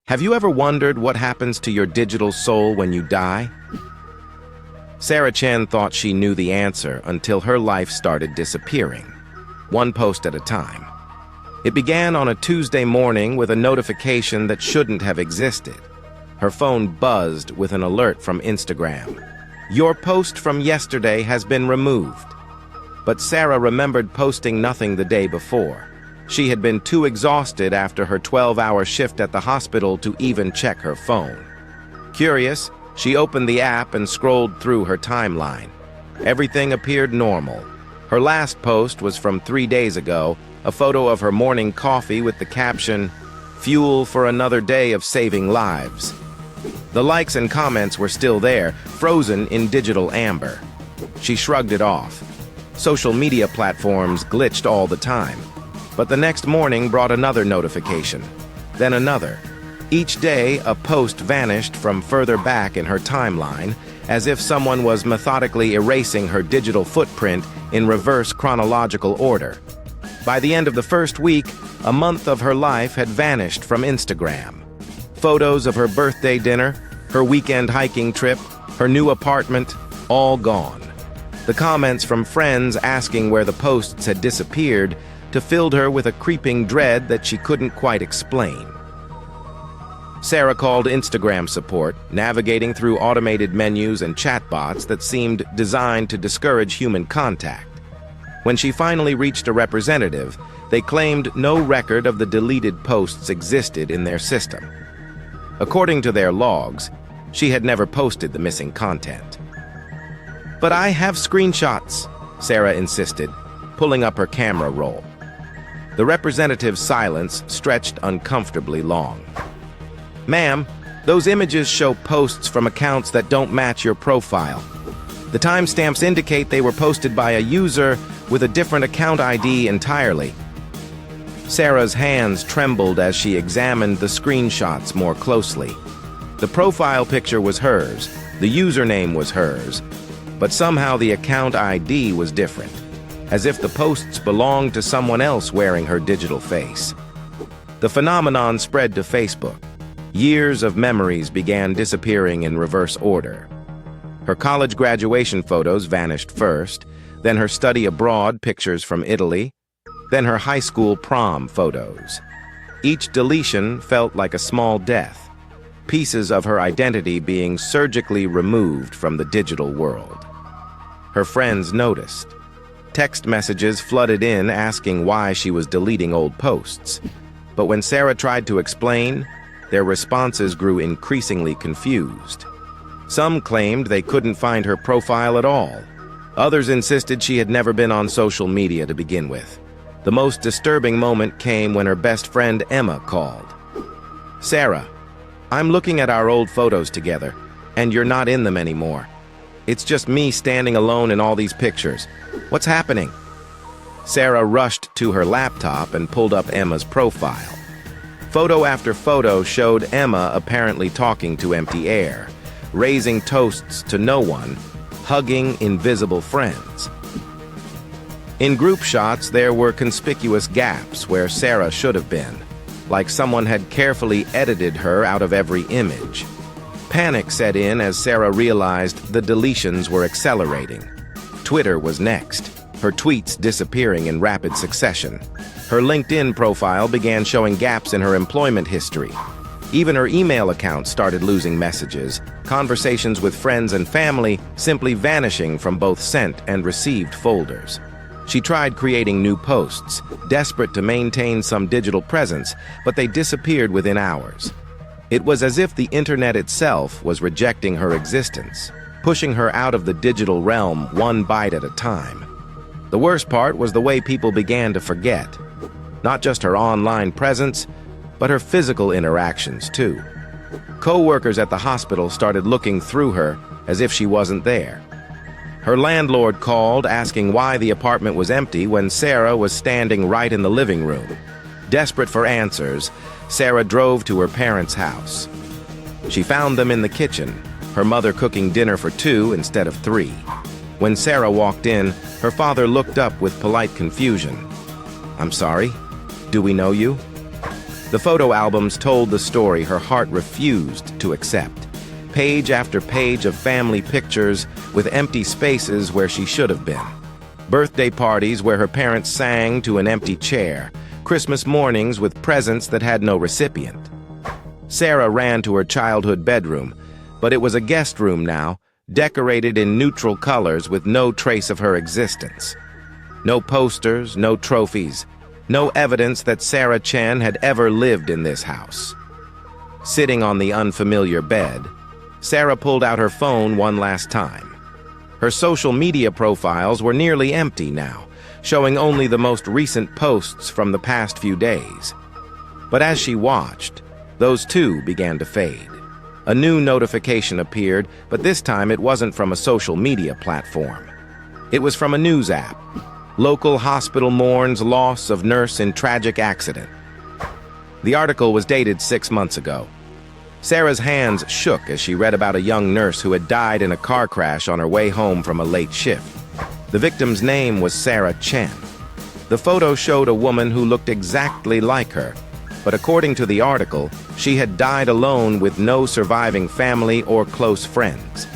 Have you ever wondered what happens to your digital soul when you die? Sarah Chen thought she knew the answer until her life started disappearing, one post at a time. It began on a Tuesday morning with a notification that shouldn't have existed. Her phone buzzed with an alert from Instagram. Your post from yesterday has been removed. But Sarah remembered posting nothing the day before. She had been too exhausted after her 12-hour shift at the hospital to even check her phone. Curious, she opened the app and scrolled through her timeline. Everything appeared normal. Her last post was from 3 days ago, a photo of her morning coffee with the caption, "Fuel for another day of saving lives." The likes and comments were still there, frozen in digital amber. She shrugged it off. Social media platforms glitched all the time. But the next morning brought another notification, then another. Each day, a post vanished from further back in her timeline, as if someone was methodically erasing her digital footprint in reverse chronological order. By the end of the first week, a month of her life had vanished from Instagram. Photos of her birthday dinner, her weekend hiking trip, her new apartment, all gone. The comments from friends asking where the posts had disappeared filled her with a creeping dread that she couldn't quite explain. Sarah called Instagram support, navigating through automated menus and chatbots that seemed designed to discourage human contact. When she finally reached a representative, they claimed no record of the deleted posts existed in their system. According to their logs, she had never posted the missing content. "But I have screenshots," Sarah insisted, pulling up her camera roll. The representative's silence stretched uncomfortably long. "Ma'am, those images show posts from accounts that don't match your profile. The timestamps indicate they were posted by a user with a different account ID entirely." Sarah's hands trembled as she examined the screenshots more closely. The profile picture was hers, the username was hers, but somehow the account ID was different, as if the posts belonged to someone else wearing her digital face. The phenomenon spread to Facebook. Years of memories began disappearing in reverse order. Her college graduation photos vanished first, then her study abroad pictures from Italy, then her high school prom photos. Each deletion felt like a small death, pieces of her identity being surgically removed from the digital world. Her friends noticed. Text messages flooded in asking why she was deleting old posts. But when Sarah tried to explain, their responses grew increasingly confused. Some claimed they couldn't find her profile at all. Others insisted she had never been on social media to begin with. The most disturbing moment came when her best friend Emma called. "Sarah, I'm looking at our old photos together, and you're not in them anymore. It's just me standing alone in all these pictures. What's happening?" Sarah rushed to her laptop and pulled up Emma's profile. Photo after photo showed Emma apparently talking to empty air, raising toasts to no one, hugging invisible friends. In group shots, there were conspicuous gaps where Sarah should have been, like someone had carefully edited her out of every image. Panic set in as Sarah realized the deletions were accelerating. Twitter was next, her tweets disappearing in rapid succession. Her LinkedIn profile began showing gaps in her employment history. Even her email account started losing messages, conversations with friends and family simply vanishing from both sent and received folders. She tried creating new posts, desperate to maintain some digital presence, but they disappeared within hours. It was as if the internet itself was rejecting her existence, pushing her out of the digital realm one bite at a time. The worst part was the way people began to forget. Not just her online presence, but her physical interactions too. Co-workers at the hospital started looking through her as if she wasn't there. Her landlord called asking why the apartment was empty when Sarah was standing right in the living room. Desperate for answers, Sarah drove to her parents' house. She found them in the kitchen, her mother cooking dinner for 2 instead of 3. When Sarah walked in, her father looked up with polite confusion. "I'm sorry, do we know you?" The photo albums told the story her heart refused to accept. Page after page of family pictures with empty spaces where she should have been. Birthday parties where her parents sang to an empty chair. Christmas mornings with presents that had no recipient. Sarah ran to her childhood bedroom, but it was a guest room now, decorated in neutral colors with no trace of her existence. No posters, no trophies, no evidence that Sarah Chen had ever lived in this house. Sitting on the unfamiliar bed, Sarah pulled out her phone one last time. Her social media profiles were nearly empty now, showing only the most recent posts from the past few days. But as she watched, those too began to fade. A new notification appeared, but this time it wasn't from a social media platform. It was from a news app. Local hospital mourns loss of nurse in tragic accident. The article was dated 6 months ago. Sarah's hands shook as she read about a young nurse who had died in a car crash on her way home from a late shift. The victim's name was Sarah Chen. The photo showed a woman who looked exactly like her, but according to the article, she had died alone with no surviving family or close friends.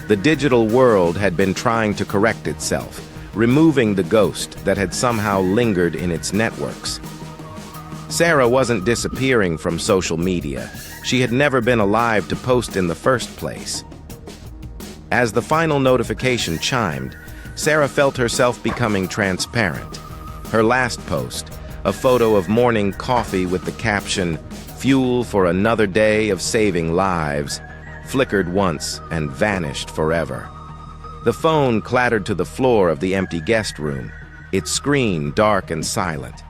The digital world had been trying to correct itself, removing the ghost that had somehow lingered in its networks. Sarah wasn't disappearing from social media. She had never been alive to post in the first place. As the final notification chimed, Sarah felt herself becoming transparent. Her last post, a photo of morning coffee with the caption, "Fuel for another day of saving lives," flickered once and vanished forever. The phone clattered to the floor of the empty guest room, its screen dark and silent.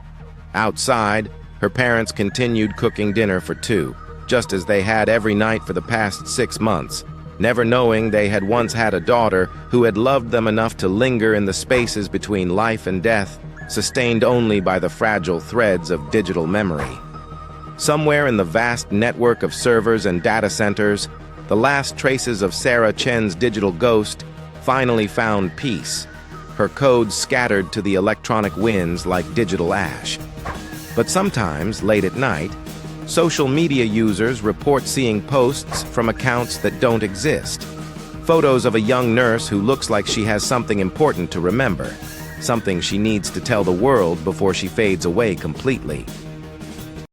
Outside, her parents continued cooking dinner for two, just as they had every night for the past 6 months, never knowing they had once had a daughter who had loved them enough to linger in the spaces between life and death, sustained only by the fragile threads of digital memory. Somewhere in the vast network of servers and data centers, the last traces of Sarah Chen's digital ghost finally found peace, her codes scattered to the electronic winds like digital ash. But sometimes, late at night, social media users report seeing posts from accounts that don't exist. Photos of a young nurse who looks like she has something important to remember, something she needs to tell the world before she fades away completely.